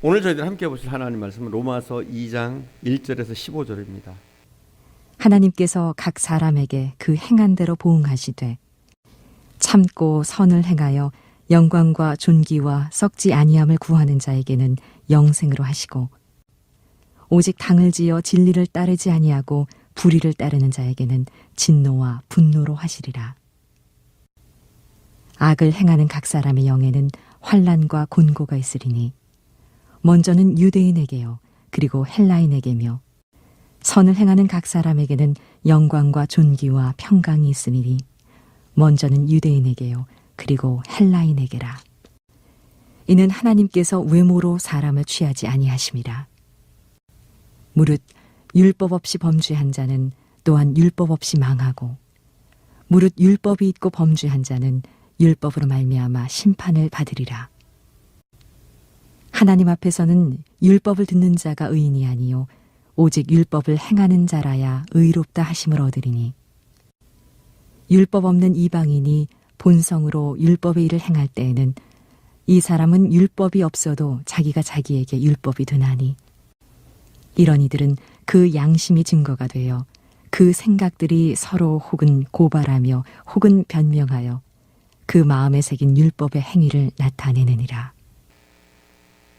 오늘 저희들 함께 보실 하나님 말씀은 로마서 2장 1절에서 15절입니다. 하나님께서 각 사람에게 그 행한 대로 보응하시되 참고 선을 행하여 영광과 존귀와 썩지 아니함을 구하는 자에게는 영생으로 하시고 오직 당을 지어 진리를 따르지 아니하고 불의를 따르는 자에게는 진노와 분노로 하시리라. 악을 행하는 각 사람의 영에는 환난과 곤고가 있으리니 먼저는 유대인에게요 그리고 헬라인에게며 선을 행하는 각 사람에게는 영광과 존귀와 평강이 있으니 먼저는 유대인에게요 그리고 헬라인에게라. 이는 하나님께서 외모로 사람을 취하지 아니하심이라. 무릇 율법 없이 범죄한 자는 또한 율법 없이 망하고 무릇 율법이 있고 범죄한 자는 율법으로 말미암아 심판을 받으리라. 하나님 앞에서는 율법을 듣는 자가 의인이 아니요 오직 율법을 행하는 자라야 의롭다 하심을 얻으리니 율법 없는 이방인이 본성으로 율법의 일을 행할 때에는 이 사람은 율법이 없어도 자기가 자기에게 율법이 되나니 이런 이들은 그 양심이 증거가 되어 그 생각들이 서로 혹은 고발하며 혹은 변명하여 그 마음에 새긴 율법의 행위를 나타내느니라.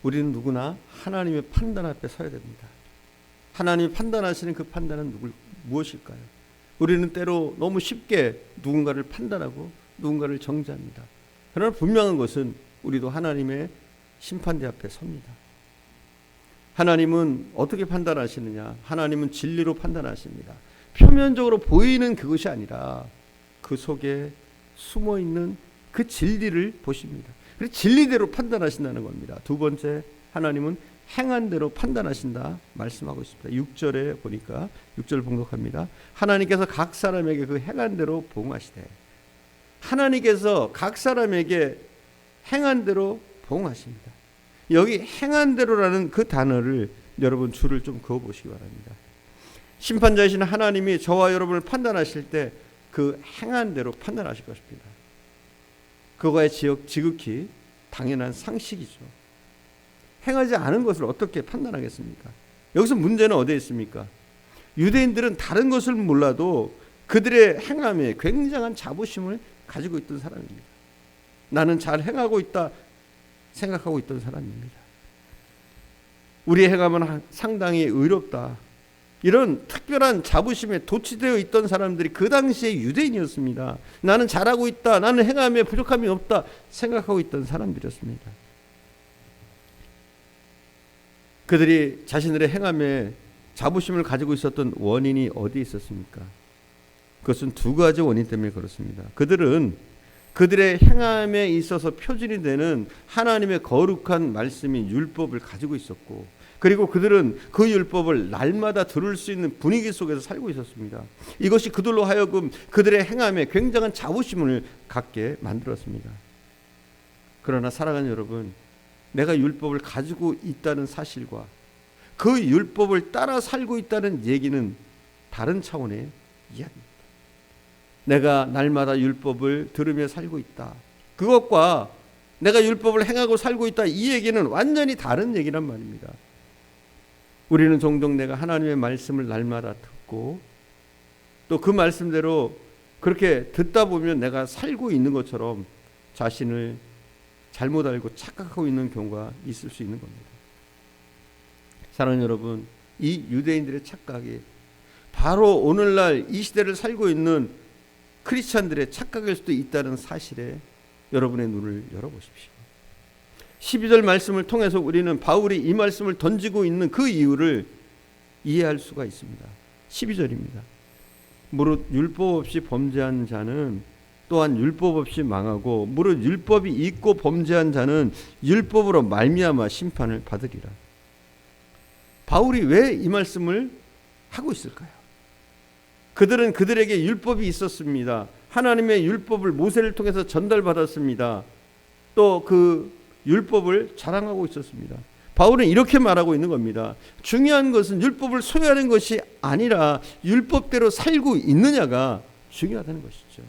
우리는 누구나 하나님의 판단 앞에 서야 됩니다. 하나님이 판단하시는 그 판단은 무엇일까요? 우리는 때로 너무 쉽게 누군가를 판단하고 누군가를 정죄합니다. 그러나 분명한 것은 우리도 하나님의 심판대 앞에 섭니다. 하나님은 어떻게 판단하시느냐? 하나님은 진리로 판단하십니다. 표면적으로 보이는 그것이 아니라 그 속에 숨어있는 그 진리를 보십니다. 그래서 진리대로 판단하신다는 겁니다. 두 번째, 하나님은 행한 대로 판단하신다 말씀하고 있습니다. 6절에 보니까 6절 봉독합니다. 하나님께서 각 사람에게 그 행한 대로 보응하시되. 하나님께서 각 사람에게 행한 대로 보응하십니다. 여기 행한 대로라는 그 단어를 여러분 줄을 좀 그어 보시기 바랍니다. 심판자이신 하나님이 저와 여러분을 판단하실 때 그 행한 대로 판단하실 것입니다. 그거에 지극히 당연한 상식이죠. 행하지 않은 것을 어떻게 판단하겠습니까? 여기서 문제는 어디에 있습니까? 유대인들은 다른 것을 몰라도 그들의 행함에 굉장한 자부심을 가지고 있던 사람입니다. 나는 잘 행하고 있다 생각하고 있던 사람입니다. 우리의 행함은 상당히 의롭다. 이런 특별한 자부심에 도취되어 있던 사람들이 그 당시에 유대인이었습니다. 나는 잘하고 있다. 나는 행함에 부족함이 없다 생각하고 있던 사람들이었습니다. 그들이 자신들의 행함에 자부심을 가지고 있었던 원인이 어디에 있었습니까? 그것은 두 가지 원인 때문에 그렇습니다. 그들은 그들의 행함에 있어서 표준이 되는 하나님의 거룩한 말씀인 율법을 가지고 있었고, 그리고 그들은 그 율법을 날마다 들을 수 있는 분위기 속에서 살고 있었습니다. 이것이 그들로 하여금 그들의 행함에 굉장한 자부심을 갖게 만들었습니다. 그러나 사랑하는 여러분, 내가 율법을 가지고 있다는 사실과 그 율법을 따라 살고 있다는 얘기는 다른 차원의 이야기입니다. 내가 날마다 율법을 들으며 살고 있다. 그것과 내가 율법을 행하고 살고 있다. 이 얘기는 완전히 다른 얘기란 말입니다. 우리는 종종 내가 하나님의 말씀을 날마다 듣고 또 그 말씀대로 그렇게 듣다 보면 내가 살고 있는 것처럼 자신을 잘못 알고 착각하고 있는 경우가 있을 수 있는 겁니다. 사랑하는 여러분, 이 유대인들의 착각이 바로 오늘날 이 시대를 살고 있는 크리스찬들의 착각일 수도 있다는 사실에 여러분의 눈을 열어보십시오. 12절 말씀을 통해서 우리는 바울이 이 말씀을 던지고 있는 그 이유를 이해할 수가 있습니다. 12절입니다. 무릇 율법 없이 범죄한 자는 또한 율법 없이 망하고 무릇 율법이 있고 범죄한 자는 율법으로 말미암아 심판을 받으리라. 바울이 왜 이 말씀을 하고 있을까요? 그들은 그들에게 율법이 있었습니다. 하나님의 율법을 모세를 통해서 전달받았습니다. 또 그 율법을 자랑하고 있었습니다. 바울은 이렇게 말하고 있는 겁니다. 중요한 것은 율법을 소유하는 것이 아니라 율법대로 살고 있느냐가 중요하다는 것이죠.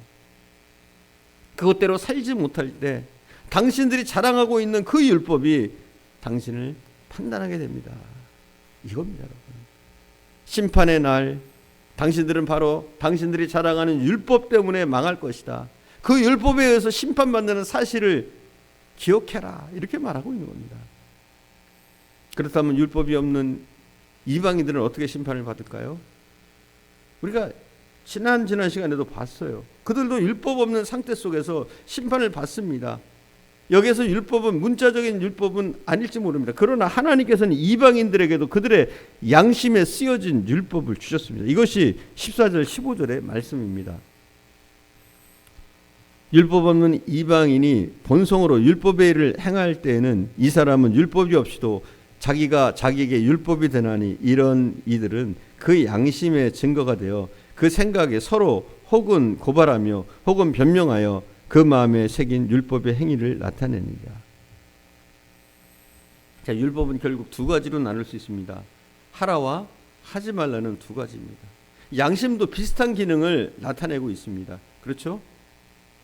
그것대로 살지 못할 때 당신들이 자랑하고 있는 그 율법이 당신을 판단하게 됩니다. 이겁니다, 여러분. 심판의 날, 당신들은 바로 당신들이 자랑하는 율법 때문에 망할 것이다. 그 율법에 의해서 심판받는 사실을 기억해라. 이렇게 말하고 있는 겁니다. 그렇다면 율법이 없는 이방인들은 어떻게 심판을 받을까요? 우리가 지난 시간에도 봤어요. 그들도 율법 없는 상태 속에서 심판을 받습니다. 여기서 율법은 문자적인 율법은 아닐지 모릅니다. 그러나 하나님께서는 이방인들에게도 그들의 양심에 쓰여진 율법을 주셨습니다. 이것이 14절 15절의 말씀입니다. 율법 없는 이방인이 본성으로 율법의 일을 행할 때에는 이 사람은 율법이 없이도 자기가 자기에게 율법이 되나니 이런 이들은 그 양심의 증거가 되어 그 생각에 서로 혹은 고발하며 혹은 변명하여 그 마음에 새긴 율법의 행위를 나타내느니라. 자, 율법은 결국 두 가지로 나눌 수 있습니다. 하라와 하지 말라는 두 가지입니다. 양심도 비슷한 기능을 나타내고 있습니다. 그렇죠?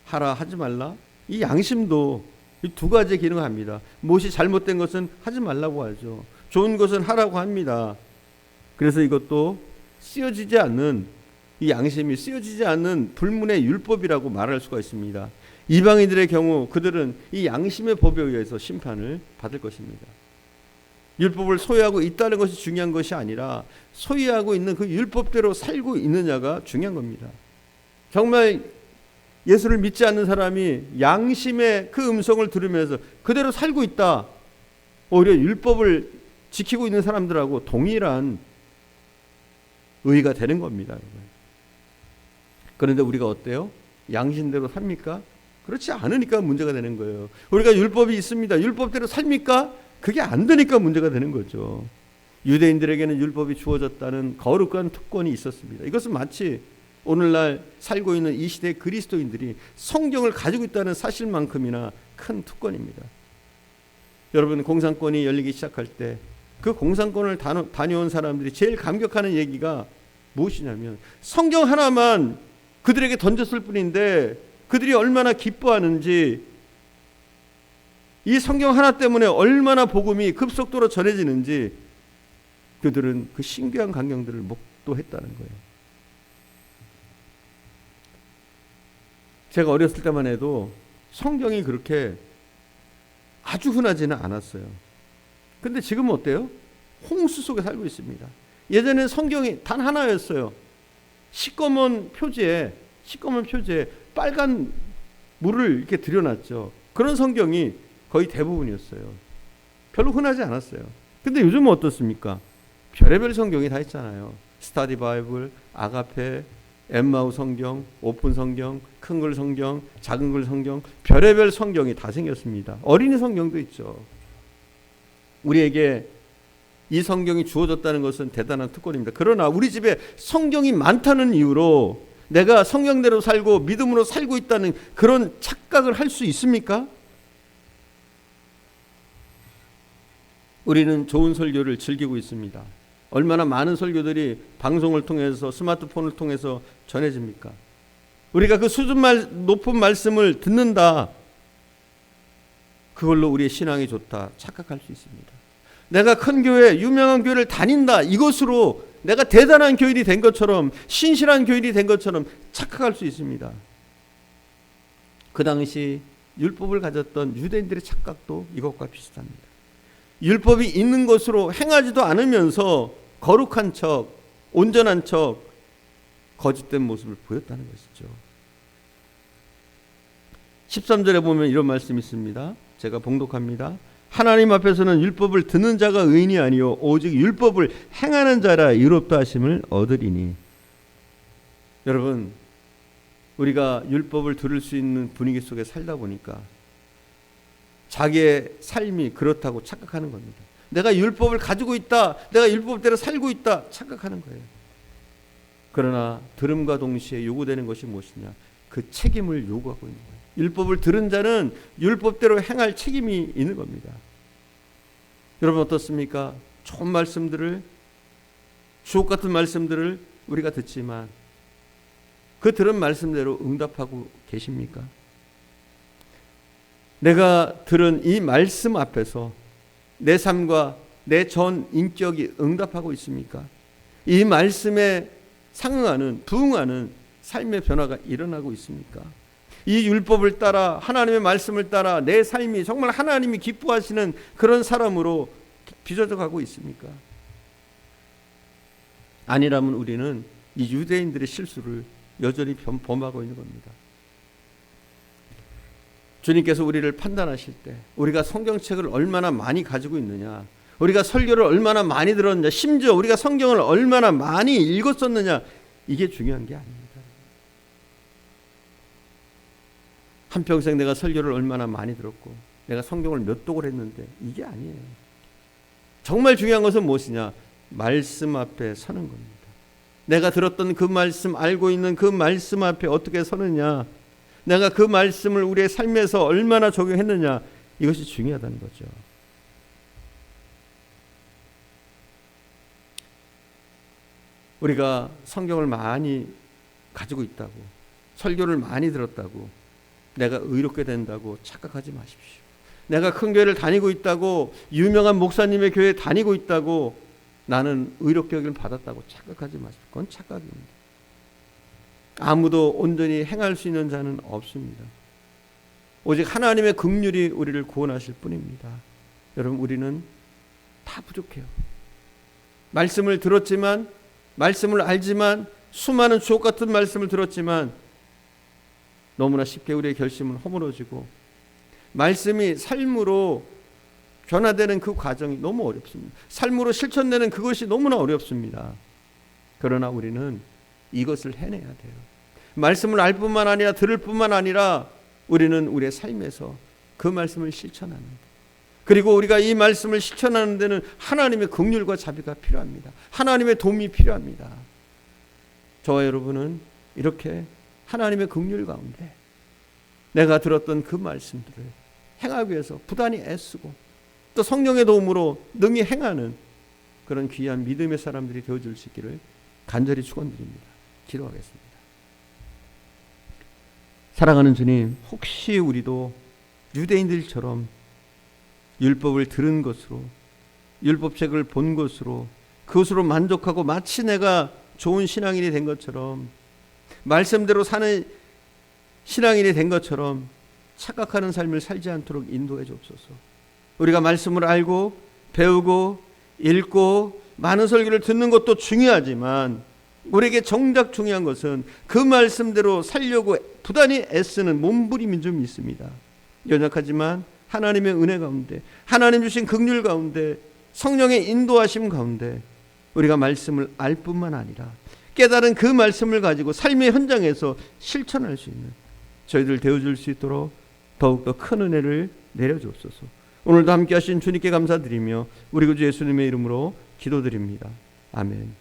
하라 하지 말라. 이 양심도 이 두 가지 기능을 합니다. 무엇이 잘못된 것은 하지 말라고 하죠. 좋은 것은 하라고 합니다. 그래서 이것도 쓰여지지 않는, 이 양심이 쓰여지지 않는 불문의 율법이라고 말할 수가 있습니다. 이방인들의 경우 그들은 이 양심의 법에 의해서 심판을 받을 것입니다. 율법을 소유하고 있다는 것이 중요한 것이 아니라 소유하고 있는 그 율법대로 살고 있느냐가 중요한 겁니다. 정말 예수를 믿지 않는 사람이 양심의 그 음성을 들으면서 그대로 살고 있다, 오히려 율법을 지키고 있는 사람들하고 동일한 의의가 되는 겁니다. 그런데 우리가 어때요? 양심대로 삽니까? 그렇지 않으니까 문제가 되는 거예요. 우리가 율법이 있습니다. 율법대로 삽니까? 그게 안 되니까 문제가 되는 거죠. 유대인들에게는 율법이 주어졌다는 거룩한 특권이 있었습니다. 이것은 마치 오늘날 살고 있는 이 시대의 그리스도인들이 성경을 가지고 있다는 사실만큼이나 큰 특권입니다. 여러분, 공산권이 열리기 시작할 때 그 공산권을 다녀온 사람들이 제일 감격하는 얘기가 무엇이냐면 성경 하나만 그들에게 던졌을 뿐인데 그들이 얼마나 기뻐하는지, 이 성경 하나 때문에 얼마나 복음이 급속도로 전해지는지 그들은 그 신기한 광경들을 목도했다는 거예요. 제가 어렸을 때만 해도 성경이 그렇게 아주 흔하지는 않았어요. 근데 지금은 어때요? 홍수 속에 살고 있습니다. 예전에는 성경이 단 하나였어요. 시꺼먼 표지에 빨간 물을 이렇게 들여놨죠. 그런 성경이 거의 대부분이었어요. 별로 흔하지 않았어요. 근데 요즘은 어떻습니까? 별의별 성경이 다 있잖아요. 스타디 바이블, 아가페, 엠마우 성경, 오픈 성경, 큰 글 성경, 작은 글 성경, 별의별 성경이 다 생겼습니다. 어린이 성경도 있죠. 우리에게 이 성경이 주어졌다는 것은 대단한 특권입니다. 그러나 우리 집에 성경이 많다는 이유로 내가 성경대로 살고 믿음으로 살고 있다는 그런 착각을 할 수 있습니까? 우리는 좋은 설교를 즐기고 있습니다. 얼마나 많은 설교들이 방송을 통해서, 스마트폰을 통해서 전해집니까? 우리가 그 수준 높은 말씀을 듣는다, 그걸로 우리의 신앙이 좋다 착각할 수 있습니다. 내가 큰 교회, 유명한 교회를 다닌다, 이것으로 내가 대단한 교인이 된 것처럼, 신실한 교인이 된 것처럼 착각할 수 있습니다. 그 당시 율법을 가졌던 유대인들의 착각도 이것과 비슷합니다. 율법이 있는 것으로 행하지도 않으면서 거룩한 척, 온전한 척, 거짓된 모습을 보였다는 것이죠. 13절에 보면 이런 말씀이 있습니다. 제가 봉독합니다. 하나님 앞에서는 율법을 듣는 자가 의인이 아니요 오직 율법을 행하는 자라 의롭다 하심을 얻으리니. 여러분, 우리가 율법을 들을 수 있는 분위기 속에 살다 보니까 자기의 삶이 그렇다고 착각하는 겁니다. 내가 율법을 가지고 있다, 내가 율법대로 살고 있다 착각하는 거예요. 그러나 들음과 동시에 요구되는 것이 무엇이냐? 그 책임을 요구하고 있는 거예요. 율법을 들은 자는 율법대로 행할 책임이 있는 겁니다. 여러분 어떻습니까? 좋은 말씀들을, 주옥 같은 말씀들을 우리가 듣지만 그 들은 말씀대로 응답하고 계십니까? 내가 들은 이 말씀 앞에서 내 삶과 내 전 인격이 응답하고 있습니까? 이 말씀에 상응하는, 부응하는 삶의 변화가 일어나고 있습니까? 이 율법을 따라, 하나님의 말씀을 따라 내 삶이 정말 하나님이 기뻐하시는 그런 사람으로 빚어져 가고 있습니까? 아니라면 우리는 이 유대인들의 실수를 여전히 범하고 있는 겁니다. 주님께서 우리를 판단하실 때 우리가 성경책을 얼마나 많이 가지고 있느냐, 우리가 설교를 얼마나 많이 들었느냐, 심지어 우리가 성경을 얼마나 많이 읽었었느냐, 이게 중요한 게 아닙니다. 한평생 내가 설교를 얼마나 많이 들었고 내가 성경을 몇 독을 했는데 이게 아니에요. 정말 중요한 것은 무엇이냐? 말씀 앞에 서는 겁니다. 내가 들었던 그 말씀, 알고 있는 그 말씀 앞에 어떻게 서느냐, 내가 그 말씀을 우리의 삶에서 얼마나 적용했느냐, 이것이 중요하다는 거죠. 우리가 성경을 많이 가지고 있다고, 설교를 많이 들었다고 내가 의롭게 된다고 착각하지 마십시오. 내가 큰 교회를 다니고 있다고, 유명한 목사님의 교회에 다니고 있다고 나는 의롭게 여김을 받았다고 착각하지 마십시오. 그건 착각입니다. 아무도 온전히 행할 수 있는 자는 없습니다. 오직 하나님의 긍휼이 우리를 구원하실 뿐입니다. 여러분, 우리는 다 부족해요. 말씀을 들었지만, 말씀을 알지만, 수많은 주옥 같은 말씀을 들었지만 너무나 쉽게 우리의 결심은 허물어지고 말씀이 삶으로 변화되는 그 과정이 너무 어렵습니다. 삶으로 실천되는 그것이 너무나 어렵습니다. 그러나 우리는 이것을 해내야 돼요. 말씀을 알 뿐만 아니라 들을 뿐만 아니라 우리는 우리의 삶에서 그 말씀을 실천합니다. 그리고 우리가 이 말씀을 실천하는 데는 하나님의 긍휼과 자비가 필요합니다. 하나님의 도움이 필요합니다. 저와 여러분은 이렇게 하나님의 긍휼 가운데 내가 들었던 그 말씀들을 행하기 위해서 부단히 애쓰고 또 성령의 도움으로 능히 행하는 그런 귀한 믿음의 사람들이 되어줄 수 있기를 간절히 축원드립니다. 기도하겠습니다. 사랑하는 주님, 혹시 우리도 유대인들처럼 율법을 들은 것으로, 율법책을 본 것으로, 그것으로 만족하고 마치 내가 좋은 신앙인이 된 것처럼, 말씀대로 사는 신앙인이 된 것처럼 착각하는 삶을 살지 않도록 인도해 주옵소서. 우리가 말씀을 알고 배우고 읽고 많은 설교를 듣는 것도 중요하지만 우리에게 정작 중요한 것은 그 말씀대로 살려고 부단히 애쓰는 몸부림이 좀 있습니다. 연약하지만 하나님의 은혜 가운데, 하나님 주신 긍휼 가운데, 성령의 인도하심 가운데 우리가 말씀을 알 뿐만 아니라 깨달은 그 말씀을 가지고 삶의 현장에서 실천할 수 있는 저희들 되어줄 수 있도록 더욱더 큰 은혜를 내려주옵소서. 오늘도 함께 하신 주님께 감사드리며 우리 구주 예수님의 이름으로 기도드립니다. 아멘.